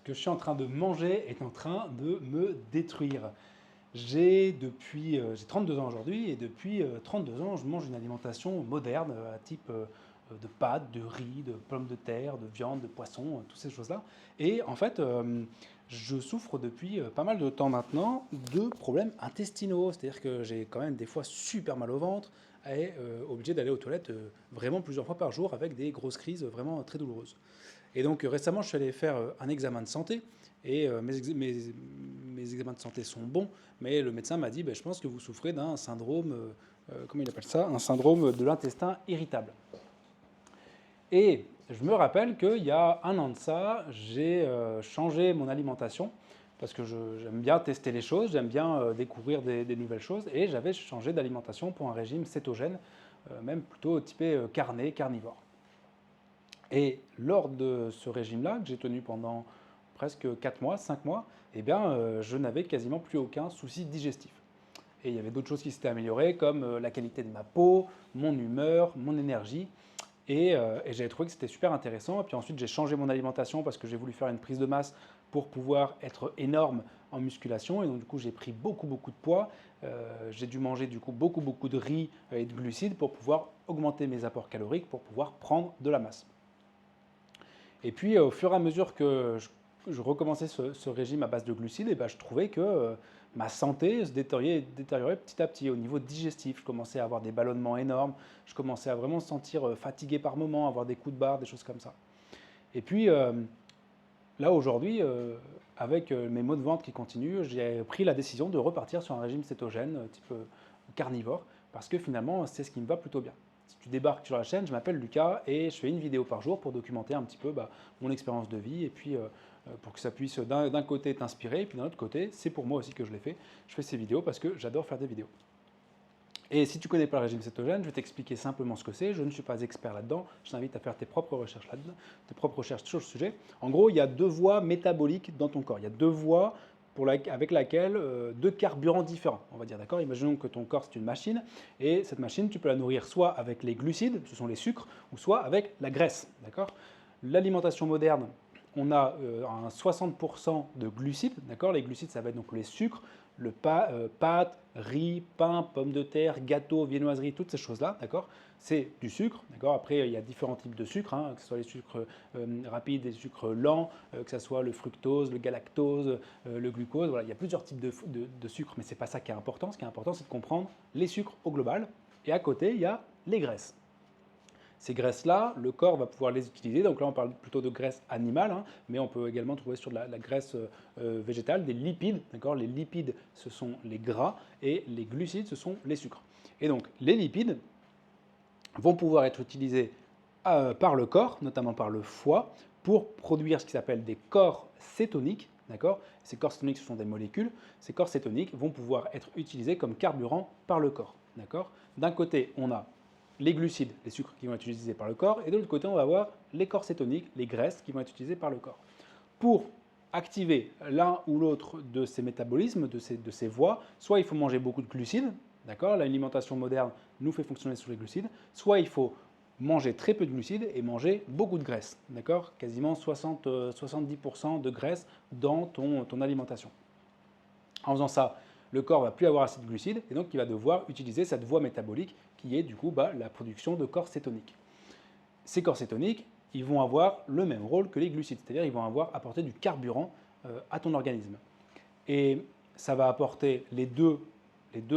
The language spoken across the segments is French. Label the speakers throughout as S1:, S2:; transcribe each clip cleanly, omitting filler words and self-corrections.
S1: que je suis en train de manger est en train de me détruire. J'ai 32 ans aujourd'hui et depuis 32 ans, je mange une alimentation moderne à type de pâtes, de riz, de pommes de terre, de viande, de poisson, toutes ces choses-là. Et en fait, je souffre depuis pas mal de temps maintenant de problèmes intestinaux. C'est-à-dire que j'ai quand même des fois super mal au ventre et obligé d'aller aux toilettes vraiment plusieurs fois par jour avec des grosses crises vraiment très douloureuses. Et donc récemment, je suis allé faire un examen de santé et mes examens de santé sont bons, mais le médecin m'a dit, ben, je pense que vous souffrez d'un syndrome, comment il appelle ça? Un syndrome de l'intestin irritable. Et je me rappelle qu'il y a un an de ça, j'ai changé mon alimentation parce que j'aime bien tester les choses, j'aime bien découvrir des nouvelles choses et j'avais changé d'alimentation pour un régime cétogène, même plutôt typé carné, carnivore. Et lors de ce régime-là, que j'ai tenu pendant presque 4 mois, 5 mois, eh bien, je n'avais quasiment plus aucun souci digestif. Et il y avait d'autres choses qui s'étaient améliorées, comme la qualité de ma peau, mon humeur, mon énergie. Et j'avais trouvé que c'était super intéressant. Et puis ensuite, j'ai changé mon alimentation parce que j'ai voulu faire une prise de masse pour pouvoir être énorme en musculation. Et donc, du coup, j'ai pris beaucoup, beaucoup de poids. J'ai dû manger, du coup, beaucoup, beaucoup de riz et de glucides pour pouvoir augmenter mes apports caloriques, pour pouvoir prendre de la masse. Et puis, au fur et à mesure que je recommençais ce régime à base de glucides, et ben, je trouvais que ma santé se détériorait petit à petit au niveau digestif. Je commençais à avoir des ballonnements énormes, je commençais à vraiment me sentir fatigué par moments, avoir des coups de barre, des choses comme ça. Et puis, là, aujourd'hui, avec mes maux de ventre qui continuent, j'ai pris la décision de repartir sur un régime cétogène type carnivore, parce que finalement, c'est ce qui me va plutôt bien. Si tu débarques sur la chaîne, je m'appelle Lucas et je fais une vidéo par jour pour documenter un petit peu mon expérience de vie et puis pour que ça puisse d'un côté t'inspirer et puis d'un autre côté, c'est pour moi aussi que je l'ai fait. Je fais ces vidéos parce que j'adore faire des vidéos. Et si tu ne connais pas le régime cétogène, je vais t'expliquer simplement ce que c'est. Je ne suis pas expert là-dedans. Je t'invite à faire tes propres recherches là-dedans, tes propres recherches sur le sujet. En gros, il y a deux voies métaboliques dans ton corps. Il y a deux voies avec laquelle deux carburants différents, on va dire, d'accord? Imaginons que ton corps, c'est une machine, et cette machine, tu peux la nourrir soit avec les glucides, ce sont les sucres, ou soit avec la graisse, d'accord? L'alimentation moderne, on a un 60% de glucides, d'accord? Les glucides, ça va être donc les sucres, pâtes, riz, pain, pommes de terre, gâteaux, viennoiseries, toutes ces choses-là, d'accord? C'est du sucre, d'accord? Après, il y a différents types de sucres, hein, que ce soit les sucres rapides, les sucres lents, que ce soit le fructose, le galactose, le glucose, voilà, il y a plusieurs types de sucres, mais ce n'est pas ça qui est important. Ce qui est important, c'est de comprendre les sucres au global, et à côté, il y a les graisses. Ces graisses-là, le corps va pouvoir les utiliser. Donc là, on parle plutôt de graisse animale, hein, mais on peut également trouver sur la graisse végétale des lipides. Les lipides, ce sont les gras et les glucides, ce sont les sucres. Et donc, les lipides vont pouvoir être utilisés par le corps, notamment par le foie, pour produire ce qui s'appelle des corps cétoniques. Ces corps cétoniques, ce sont des molécules. Ces corps cétoniques vont pouvoir être utilisés comme carburant par le corps. D'un côté, on a les glucides, les sucres qui vont être utilisés par le corps, et de l'autre côté, on va avoir les corps cétoniques, les graisses qui vont être utilisées par le corps. Pour activer l'un ou l'autre de ces métabolismes, de ces voies, soit il faut manger beaucoup de glucides, l'alimentation moderne nous fait fonctionner sur les glucides, soit il faut manger très peu de glucides et manger beaucoup de graisse, quasiment 70% de graisse dans ton alimentation. En faisant ça, le corps va plus avoir assez de glucides et donc il va devoir utiliser cette voie métabolique qui est du coup la production de corps cétoniques. Ces corps cétoniques, ils vont avoir le même rôle que les glucides, c'est-à-dire ils vont avoir apporté du carburant à ton organisme. Et ça va apporter les deux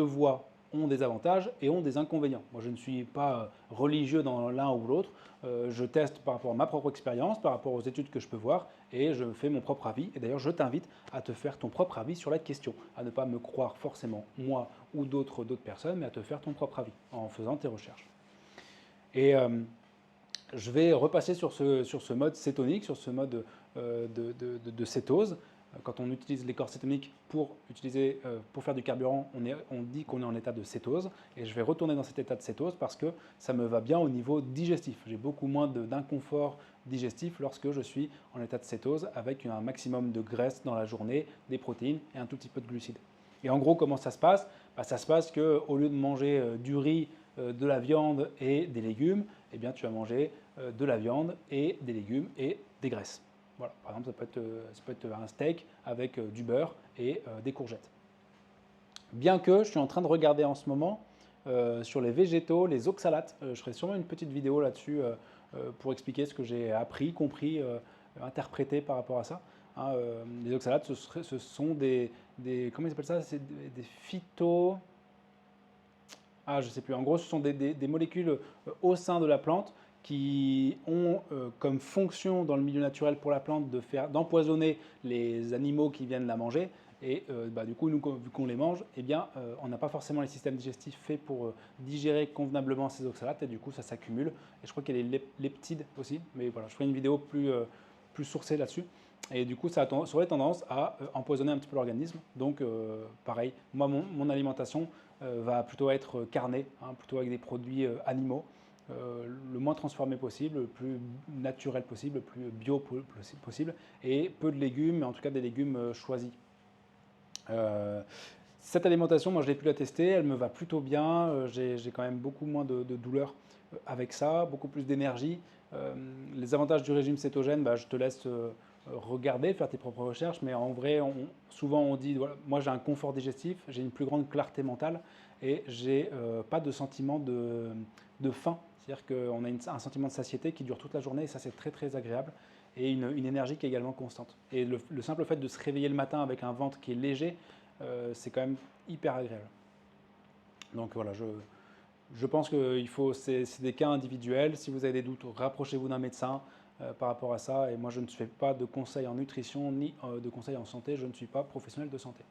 S1: voies ont des avantages et ont des inconvénients. Moi, je ne suis pas religieux dans l'un ou l'autre. Je teste par rapport à ma propre expérience, par rapport aux études que je peux voir, et je fais mon propre avis. Et d'ailleurs, je t'invite à te faire ton propre avis sur la question, à ne pas me croire forcément, moi ou d'autres personnes, mais à te faire ton propre avis en faisant tes recherches. Et je vais repasser sur ce mode cétonique, sur ce mode de cétose. Quand on utilise les corps cétoniques pour faire du carburant, on dit qu'on est en état de cétose. Et je vais retourner dans cet état de cétose parce que ça me va bien au niveau digestif. J'ai beaucoup moins d'inconfort digestif lorsque je suis en état de cétose avec un maximum de graisse dans la journée, des protéines et un tout petit peu de glucides. Et en gros, comment ça se passe? Ça se passe qu'au lieu de manger du riz, de la viande et des légumes, eh bien, tu vas manger de la viande et des légumes et des graisses. Voilà, par exemple, ça peut être un steak avec du beurre et des courgettes. Bien que je suis en train de regarder en ce moment sur les végétaux, les oxalates. Je ferai sûrement une petite vidéo là-dessus pour expliquer ce que j'ai appris, compris, interprété par rapport à ça. Hein, les oxalates, ce sont comment ils appellent ça? C'est des phyto... Ah, je ne sais plus. En gros, ce sont des molécules au sein de la plante qui ont comme fonction dans le milieu naturel pour la plante d'empoisonner les animaux qui viennent la manger. Et du coup, nous, vu qu'on les mange, eh bien, on n'a pas forcément les systèmes digestifs faits pour digérer convenablement ces oxalates. Et du coup, ça s'accumule. Et je crois qu'il y a les leptides aussi. Mais voilà, je ferai une vidéo plus sourcée là-dessus. Et du coup, ça aurait tendance à empoisonner un petit peu l'organisme. Donc, pareil, moi, mon alimentation va plutôt être carnée, hein, plutôt avec des produits animaux, le moins transformé possible, le plus naturel possible, le plus bio possible, et peu de légumes, mais en tout cas des légumes choisis. Cette alimentation, moi je l'ai pu la tester, elle me va plutôt bien, j'ai quand même beaucoup moins de douleurs avec ça, beaucoup plus d'énergie. Les avantages du régime cétogène, je te laisse regarder, faire tes propres recherches, mais en vrai, souvent on dit, voilà, moi j'ai un confort digestif, j'ai une plus grande clarté mentale et j'ai pas de sentiment de faim. C'est-à-dire qu'on a un sentiment de satiété qui dure toute la journée et ça c'est très très agréable et une énergie qui est également constante. Et le simple fait de se réveiller le matin avec un ventre qui est léger, c'est quand même hyper agréable. Donc voilà, je pense que c'est des cas individuels. Si vous avez des doutes, rapprochez-vous d'un médecin par rapport à ça. Et moi, je ne fais pas de conseils en nutrition ni de conseils en santé. Je ne suis pas professionnel de santé.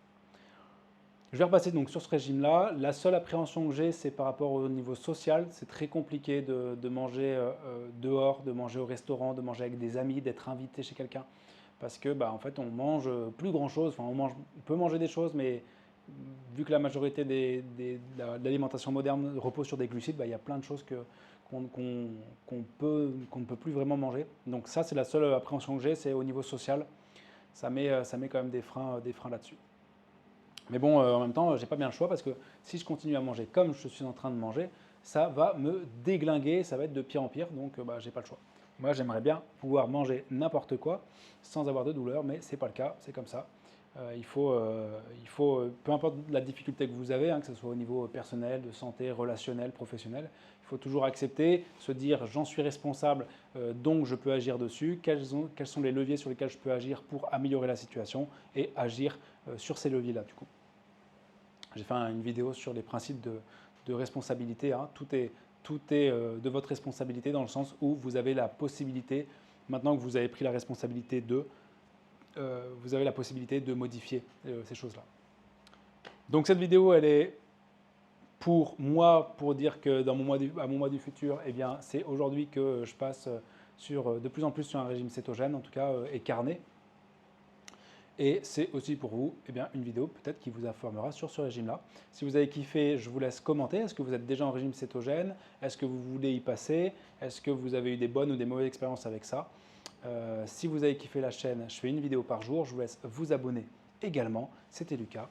S1: Je vais repasser donc sur ce régime-là. La seule appréhension que j'ai, c'est par rapport au niveau social. C'est très compliqué de manger dehors, de manger au restaurant, de manger avec des amis, d'être invité chez quelqu'un. Parce que, en fait, on mange plus grand-chose. Enfin, on peut manger des choses, mais vu que la majorité de l'alimentation moderne repose sur des glucides, il y a plein de choses qu'on ne peut plus vraiment manger. Donc ça, c'est la seule appréhension que j'ai, c'est au niveau social. Ça met quand même des freins là-dessus. Mais bon, en même temps, j'ai pas bien le choix parce que si je continue à manger comme je suis en train de manger, ça va me déglinguer, ça va être de pire en pire, donc j'ai pas le choix. Moi, j'aimerais bien pouvoir manger n'importe quoi sans avoir de douleur, mais c'est pas le cas, c'est comme ça. Il faut, peu importe la difficulté que vous avez, hein, que ce soit au niveau personnel, de santé, relationnel, professionnel, il faut toujours accepter, se dire j'en suis responsable, donc je peux agir dessus, quels sont les leviers sur lesquels je peux agir pour améliorer la situation et agir sur ces leviers-là du coup. J'ai fait une vidéo sur les principes de responsabilité. Hein. Tout est de votre responsabilité dans le sens où vous avez la possibilité, maintenant que vous avez pris la responsabilité vous avez la possibilité de modifier ces choses-là. Donc cette vidéo, elle est pour moi, pour dire que à mon mois du futur, eh bien, c'est aujourd'hui que je passe de plus en plus sur un régime cétogène, en tout cas, et carné. Et c'est aussi pour vous une vidéo peut-être qui vous informera sur ce régime-là. Si vous avez kiffé, je vous laisse commenter. Est-ce que vous êtes déjà en régime cétogène? Est-ce que vous voulez y passer? Est-ce que vous avez eu des bonnes ou des mauvaises expériences avec ça? Si vous avez kiffé la chaîne, je fais une vidéo par jour. Je vous laisse vous abonner également. C'était Lucas.